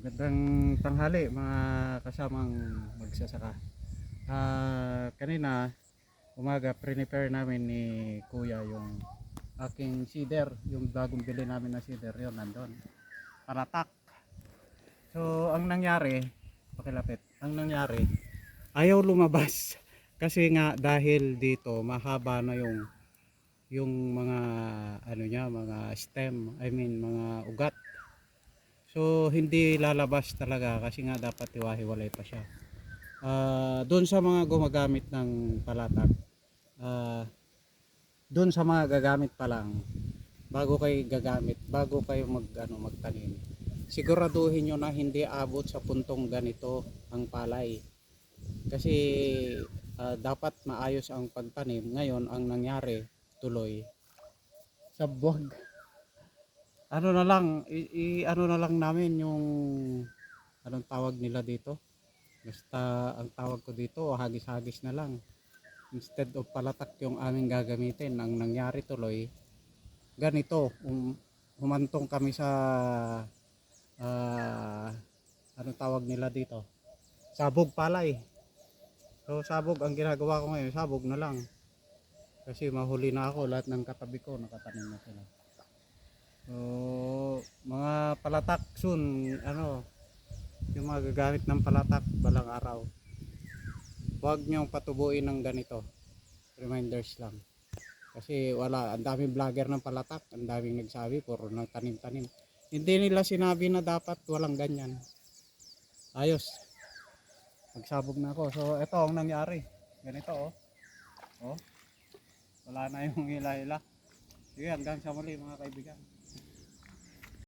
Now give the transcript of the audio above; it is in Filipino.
Magandang tanghali mga kasamang magsasaka. Kanina umaga prepare namin ni Kuya yung aking seeder, yung bagong bili namin na seeder, yun nandun. Paratak. So ang nangyari, pakilapit. Ang nangyari, ayaw lumabas kasi nga dahil dito mahaba na yung mga ano niya, mga stem, I mean mga ugat. So hindi lalabas talaga kasi nga dapat hiwa-hiwalay pa siya. Doon sa mga gumagamit ng palatag, ah, doon sa mga gagamit pa lang, bago kayo magtanim, siguraduhin nyo na hindi abot sa puntong ganito ang palay. Kasi dapat maayos ang pagtanim. Ngayon ang nangyari tuloy sa buwag. Ano na lang, ano na lang namin yung anong tawag nila dito. Basta ang tawag ko dito, hagis-hagis na lang. Instead of palatak yung aming gagamitin, ang nangyari tuloy, ganito, humantong kami sa, anong tawag nila dito, sabog palay. So sabog, ang ginagawa ko ngayon, sabog na lang. Kasi mahuli na ako, lahat ng katabi ko, nakatanim na sila. So, mga palatak soon, yung mga gagamit ng palatak balang araw, huwag nyong patubuin ng ganito. Reminders lang. Kasi wala, ang daming vlogger ng palatak, ang daming nagsabi, puro nang tanim-tanim. Hindi nila sinabi na dapat walang ganyan. Ayos, magsabog na ako. So, ito ang nangyari. Ganito, oh. Oh, wala na yung hila-hila. Sige, hanggang sa muli mga kaibigan.